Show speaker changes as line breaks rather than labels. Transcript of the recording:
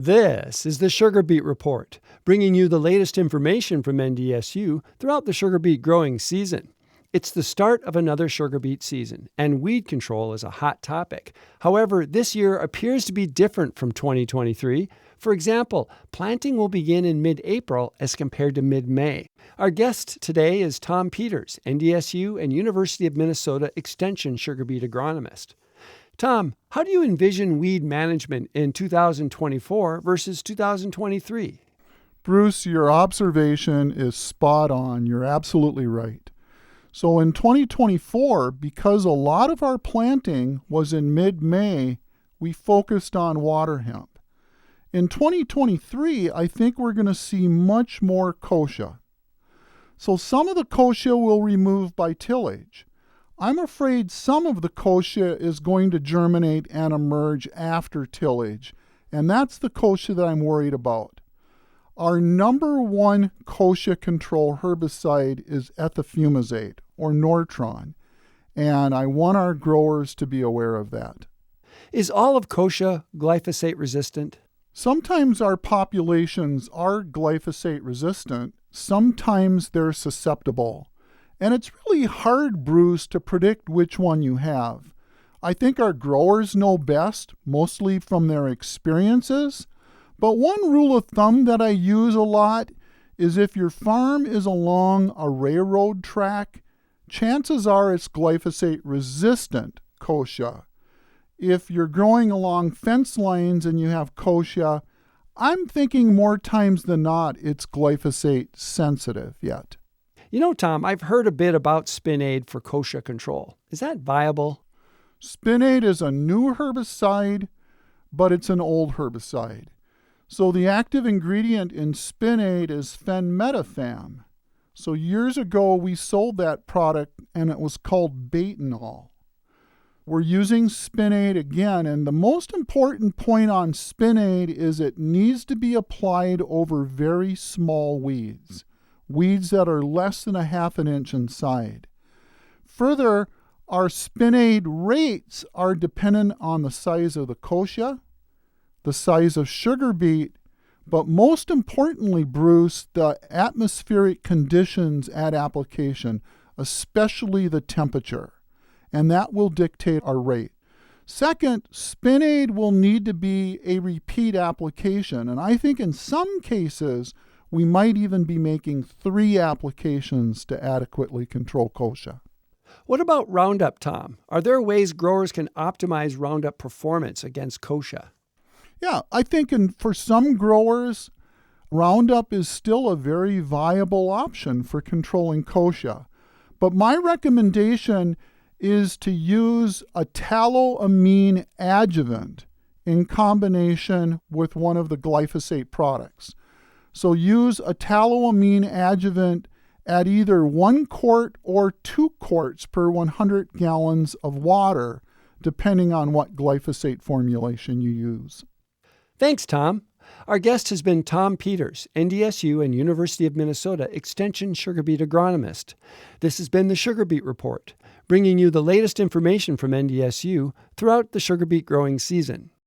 This is the SugarBeet Report, bringing you the latest information from NDSU throughout the sugar beet growing season. It's the start of another sugar beet season, and weed control is a hot topic. However, this year appears to be different from 2023. For example, planting will begin in mid-April as compared to mid-May. Our guest today is Tom Peters, NDSU and University of Minnesota Extension sugar beet agronomist. Tom, how do you envision weed management in 2024 versus 2023?
Bruce, your observation is spot on. You're absolutely right. So in 2024, because a lot of our planting was in mid-May, we focused on water hemp. In 2023, I think we're going to see much more kochia. So some of the kochia we'll remove by tillage. I'm afraid some of the kochia is going to germinate and emerge after tillage, and that's the kochia that I'm worried about. Our number one kochia control herbicide is ethofumizate, or Nortron, and I want our growers to be aware of that.
Is all of kochia glyphosate resistant?
Sometimes our populations are glyphosate resistant, sometimes they're susceptible. And it's really hard, Bruce, to predict which one you have. I think our growers know best, mostly from their experiences. But one rule of thumb that I use a lot is if your farm is along a railroad track, chances are it's glyphosate-resistant kochia. If you're growing along fence lines and you have kochia, I'm thinking more times than not it's glyphosate-sensitive yet.
You know, Tom, I've heard a bit about Spin-Aid for kochia control. Is that viable?
Spin-Aid is a new herbicide, but it's an old herbicide. So the active ingredient in Spin-Aid is fenmetifam. So years ago, we sold that product, and it was called Batenol. We're using Spin-Aid again, and the most important point on Spin-Aid is it needs to be applied over very small weeds that are less than 1/2 inch in size. Further, our Spin-Aid rates are dependent on the size of the kochia, the size of sugar beet, but most importantly, Bruce, the atmospheric conditions at application, especially the temperature, and that will dictate our rate. Second, Spin-Aid will need to be a repeat application, and I think in some cases, we might even be making 3 applications to adequately control kochia.
What about Roundup, Tom? Are there ways growers can optimize Roundup performance against kochia?
Yeah, I think for some growers, Roundup is still a very viable option for controlling kochia. But my recommendation is to use a tallow-amine adjuvant in combination with one of the glyphosate products. So use a tallow-amine adjuvant at either 1 quart or 2 quarts per 100 gallons of water, depending on what glyphosate formulation you use.
Thanks, Tom. Our guest has been Tom Peters, NDSU and University of Minnesota Extension sugar beet agronomist. This has been the SugarBeet Report, bringing you the latest information from NDSU throughout the sugar beet growing season.